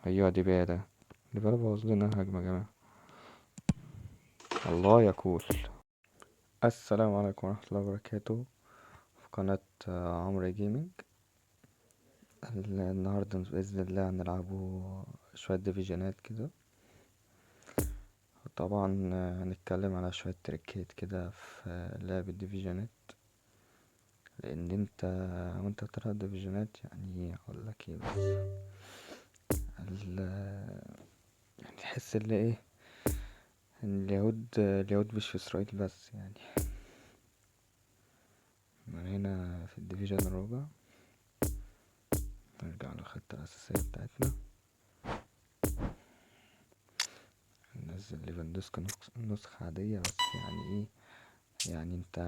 ايوه ديبالا بوظ لنا هجمة يا جماعة. الله يا كول. السلام عليكم ورحمة الله وبركاته. في قناة عمرو جيمنج. النهاردة بإذن الله هنلعبوا شوية ديفيجنات كده. طبعا هنتكلم على شوية تريكات كده في لعب الديفيجنات، لأن انت وانت بتلعب ديفيجنات يعني اقولك ايه بس يعني تحس اللي ايه ان اليهود مش في اسرائيل بس يعني. من هنا في الديفيجن الرابع نرجع للخطة الأساسية بتاعتنا. ننزل ليفاندوسكي نسخة عادية بس يعني ايه، يعني انت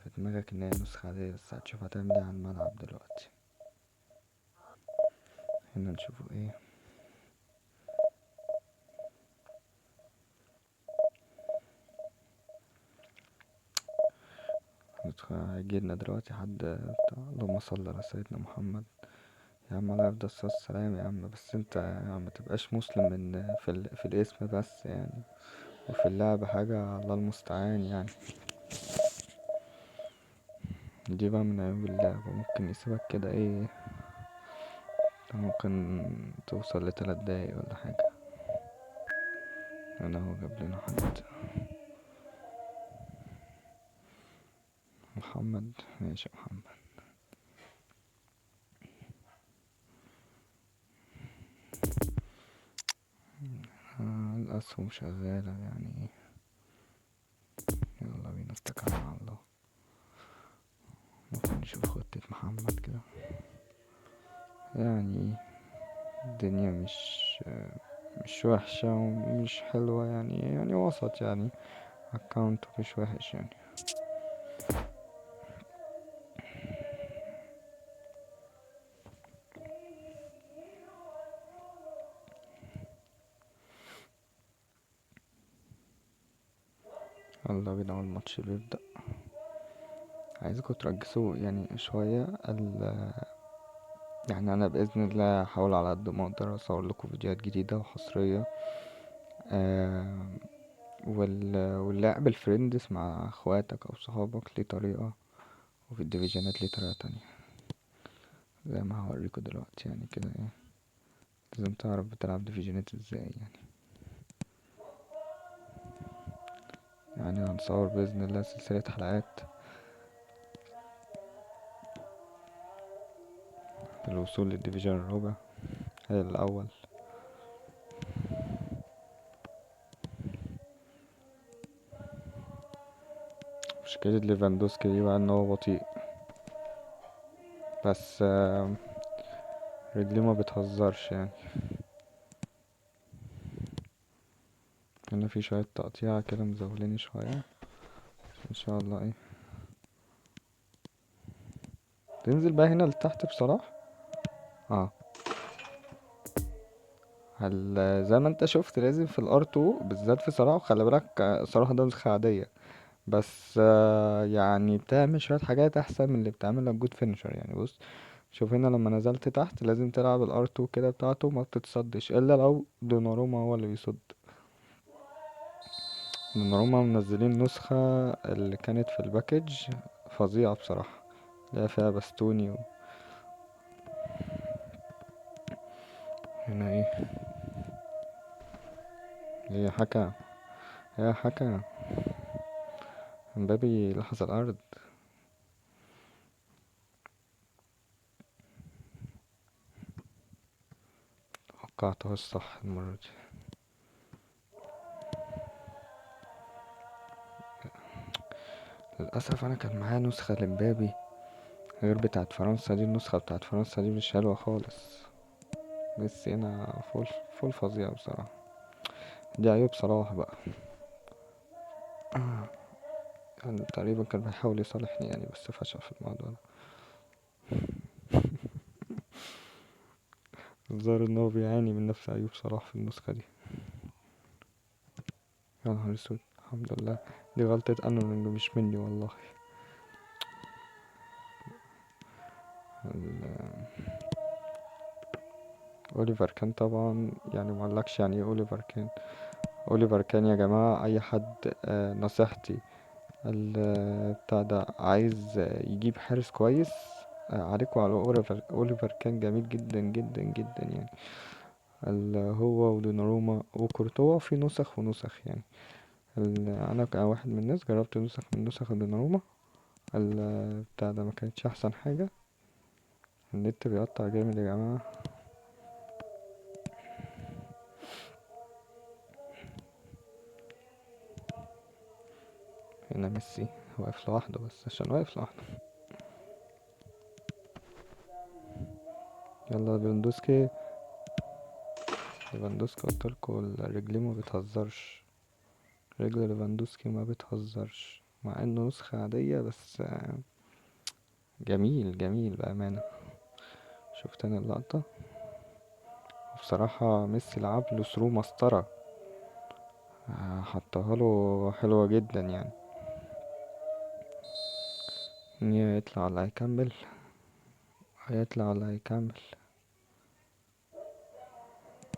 في دماغك ان هي نسخة عادية بس هتشوف هتعمل ايه على الملعب دلوقتي. هنا نشوفه ايه. هيجيلنا دلوقتي حد بتاع اللهم صل على سيدنا محمد. يا عم على يفضل الصلاة والسلام يا عم، بس انت يا عم متبقاش مسلم من في الاسم بس يعني، وفي اللعب حاجة الله المستعان يعني. دي بقى من عيوب اللعبة، ممكن يسيبك كده ايه، ممكن توصل ل3 دقايق ولا حاجة. انا هو جاب لنا حد محمد. ماشي يا محمد. الأسهم شغالة يعني. يلا بينا اتكلنا على الله. ممكن نشوف خطة محمد كده يعني. الدنيا مش وحشة ومش حلوة يعني وسط يعني. اكاونت مش وحش يعني. يلا بينا اول ماتش بيبدأ. عايزكم تركزوا يعني شوية يعني انا باذن الله هحاول على قد ما اقدر اصور لكم فيديوهات جديدة وحصرية. آه واللعب الفريندز مع اخواتك او صحابك ليه طريقة، وفي الديفيجنات ليه طريقة تانية زي ما هوريكم دلوقتي يعني كده ايه. لازم تعرف بتلعب ديفيجنات ازاي يعني هنصور بإذن الله سلسلة حلقات للوصول للديفيجن الرابع الأول. مشكلة ليفاندوسكي دي بقى ان هو بطيء، بس رجليه ما بتهزرش يعني. هنا في شوية تقطيع كده مزولين شوية، ان شاء الله ايه تنزل بقى هنا لتحت بصراحة. اه هل زي ما انت شفت لازم في الار2 بالذات في صراحة، خلي بالك صراحة ده نسخة عادية بس يعني بتعمل شوية حاجات احسن من اللي بتعملها الجود فينشر يعني. بص شوف هنا لما نزلت تحت لازم تلعب الار2 كده بتاعته ما بتتصدش الا لو دوناروما هو اللي بيصد. دوناروما منزلين نسخة اللي كانت في الباكج فظيعة بصراحة، اللي هي فيها باستوني هنا ايه. هي حكا هي حكا امبابي لحظ الارض. توقعته الصح المرة دي. للأسف أنا كان معايا نسخة لمبابي غير بتاعت فرنسا دي. النسخة بتاعت فرنسا دي مش حلوة خالص. ميسي هنا فول فظيع بصراحة. دي عيوب صلاح بقى. يعني تقريبا كان بيحاول يصالحني يعني بس فشل في الموضوع ده. الظاهر ان هو بيعاني من نفس عيوب صلاح في النسخة دي. يا نهار اسود الحمد لله. دي غلطة انه مش مني والله. اوليفر كان طبعا، يعني مقولكش يعني ايه اوليفر كان. اوليفر كان يا جماعة اي حد، نصيحتي، بتاع ده عايز يجيب حارس كويس، عليكوا على اوليفر. اوليفر كان جميل جدا جدا جدا يعني. هو ودوناروما وكورتوا في نسخ ونسخ يعني. انا كواحد من الناس جربت نسخ من نسخ دوناروما. بتاع ده ما كانتش احسن حاجة. النت بيقطع جامد يا جماعة. هنا ميسي واقف لوحده بس عشان واقف لوحده. يلا ليفاندوسكي. ليفاندوسكي قلتلكوا الرجلين ما بتهزرش. رجل ليفاندوسكي ما بتهزرش مع انه نسخة عادية، بس جميل جميل بأمانة. شفت انا اللقطة. بصراحة ميسي لعب له ثرو مسطرة، حطها له حلوة جدا يعني. يطلع ولا هيكمل؟ هيطلع ولا هيكمل؟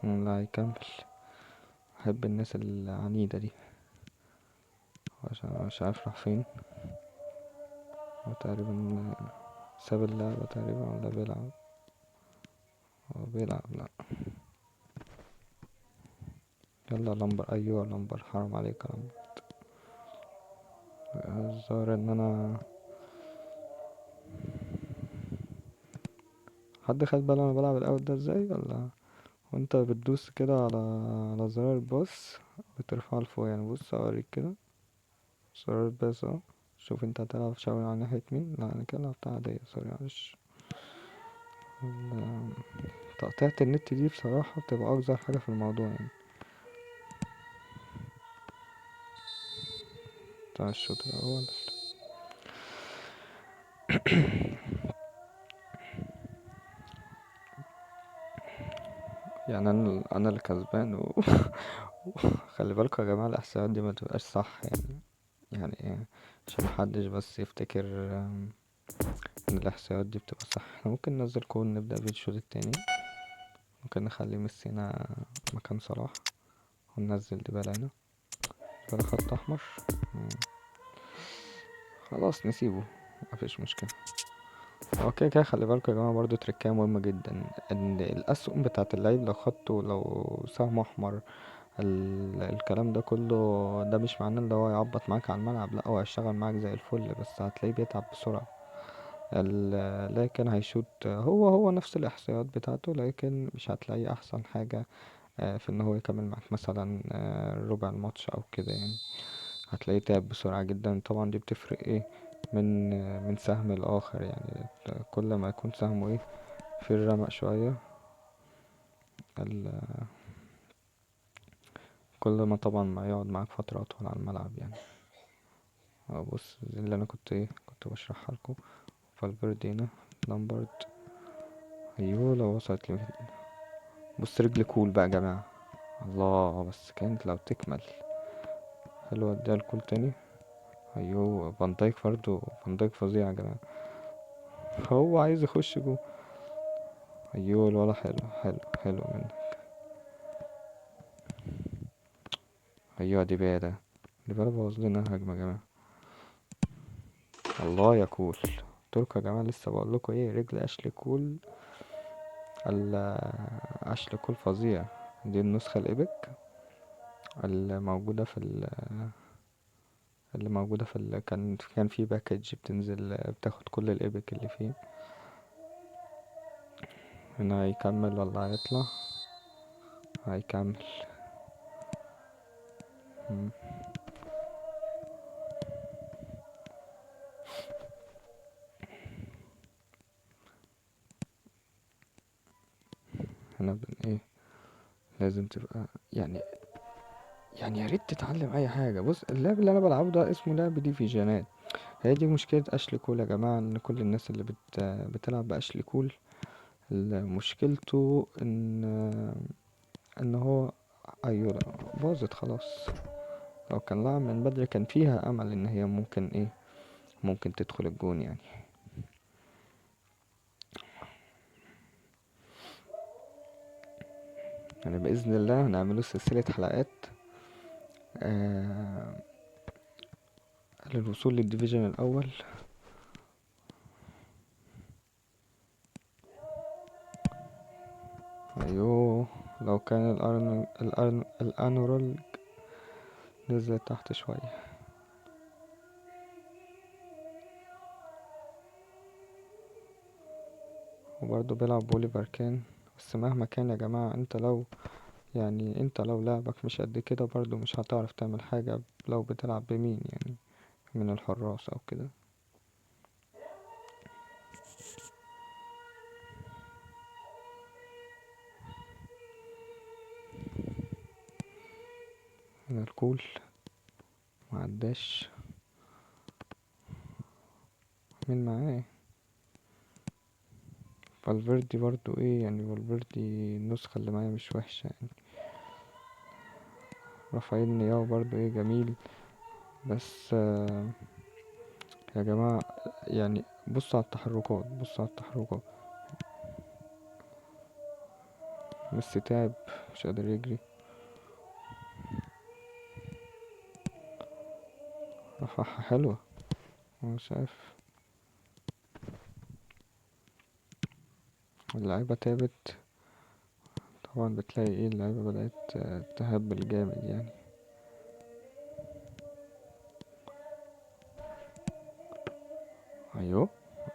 لا هيكمل. بحب الناس العنيدة دي. عشان مش عارف راح فين. هو تقريبا ساب اللعبة تقريبا ولا بيلعب. هو بيلعب، لا. يلا لمبر، ايوه لمبر، حرام عليك يا لمبر. الظاهر ان انا حد خد باله انا بلعب الاوت ده ازاي ولا؟ وانت بتدوس كده على زرار الباص، بترفعه لفوق يعني. بص اوريك كده. زرار الباص اهو. شوف انت هتلعب شاور على ناحية مين. لا انا كده لعبتها عادية، سوري معلش. ال- تقطيعة النت دي بصراحة بتبقى أقذر حاجة في الموضوع يعني. بتاع الشوط الأول. يعني أنا اللي كسبان خلي بالكوا يا جماعة، الإحصائيات دي ما تبقاش صح يعني. يعني إيه؟ عشان محدش بس يفتكر إن الإحصائيات دي بتبقى صح. احنا ممكن ننزل كون نبدأ بيه الشوط التاني. ممكن نخلي ميسي هنا مكان صلاح، وننزل ديبالا هنا. ديبالا خط أحمر. مم. خلاص نسيبه، مفيش مشكلة. هو كده كده خلي بالكوا يا جماعة، برضه تركية مهمة جدا. ان الاسهم بتاعة اللعيب لو خدته، لو سهم احمر، الكلام ده كله، ده مش معناه ان هو يعبط معاك على الملعب. لا هو هيشتغل معاك زي الفل، بس هتلاقيه بيتعب بسرعة. لكن هيشوط هو نفس الاحصائيات بتاعته، لكن مش هتلاقيه احسن حاجة في ان هو يكمل معاك مثلا ربع الماتش او كده يعني. هتلاقيه تعب بسرعة جدا. طبعا دي بتفرق ايه من سهم لآخر يعني. كل ما يكون سهمه ايه في الرمق شوية، ال- كل ما طبعا ما يقعد معاك فترة أطول على الملعب يعني. بص دي اللي أنا كنت بشرحها لكم. فالفيردي هنا، لامبارد. أيوه لو وصلت لي. بص رجل كول بقى يا جماعة. الله، بس كانت لو تكمل. حلوة، اديها الكول تاني. أيوه فان دايك برضه، فان دايك فظيع يا جماعة. هو عايز يخش جوه. أيوه الولا، حلو حلو حلو منه. أيوه ديبالا بوظ لنا هجمة يا جماعة. الله يا كول. قلتلكوا يا جماعة، لسه بقولكوا ايه، رجل اشلي كول. اشلي كول فظيع. دي النسخة الايبك الموجودة في كان في باكج بتنزل بتاخد كل الايبك اللي فيه. هنا هيكمل ولا هيطلع؟ هيكمل. مم. هنا ايه، لازم تبقى يعني يا ريت تتعلم اي حاجه. بص اللعب اللي انا بلعبه ده اسمه لعب ديفيجنات. هي دي مشكله اشلي كول يا جماعه، ان كل الناس اللي بتلعب باشلي كول، مشكلته ان هو، ايوه لا، باظت خلاص. لو كان لعب من بدري كان فيها امل ان هي ممكن ايه، ممكن تدخل الجون يعني. يعني بإذن الله هنعمله سلسلة حلقات آه للوصول للديفيجن الأول. أيوه، لو كان الأنورال نزل تحت شوية. وبرضه بيلعب بوليفر كان. بس مهما كان يا جماعة، انت لو لعبك مش قد كده برضه مش هتعرف تعمل حاجة لو بتلعب بمين يعني، من الحراس او كده. هنا الكول معداش. مين معاه؟ فالفيردي برضو ايه يعني، فالفيردي النسخة اللي معايا مش وحشة يعني. رافائيل نياو برضو ايه جميل. بس يا جماعة يعني بصوا على التحركات، بصوا على التحركات. ميسي تعب، مش قادر يجري. رفعها حلوة، انا شايف اللعيبة تعبت. طبعا بتلاقي ايه اللعيبة بدأت تهبل جامد يعني. ايوه،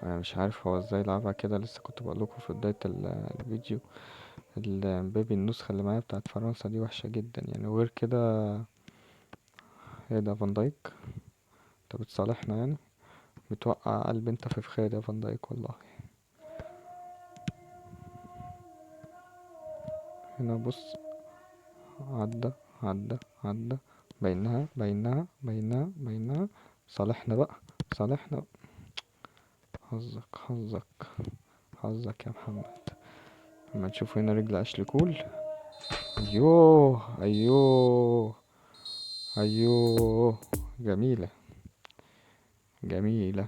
انا مش عارف هو ازاي لعبها كده. لسه كنت بقولكوا في بداية الفيديو، مبابي النسخة اللي معايا بتاعت فرنسا دي وحشة جدا يعني. وغير كده، ايه ده فان دايك؟ انت بتصالحنا يعني؟ بتوقع قلب انت في فخاد يا فان دايك والله. هنا بص، عدى عدى. بينها. صالحنا بقى، صالحنا بقى. حظك يا محمد. لما تشوف هنا رجل اشلي كول. ايوه. ايوه، جميلة.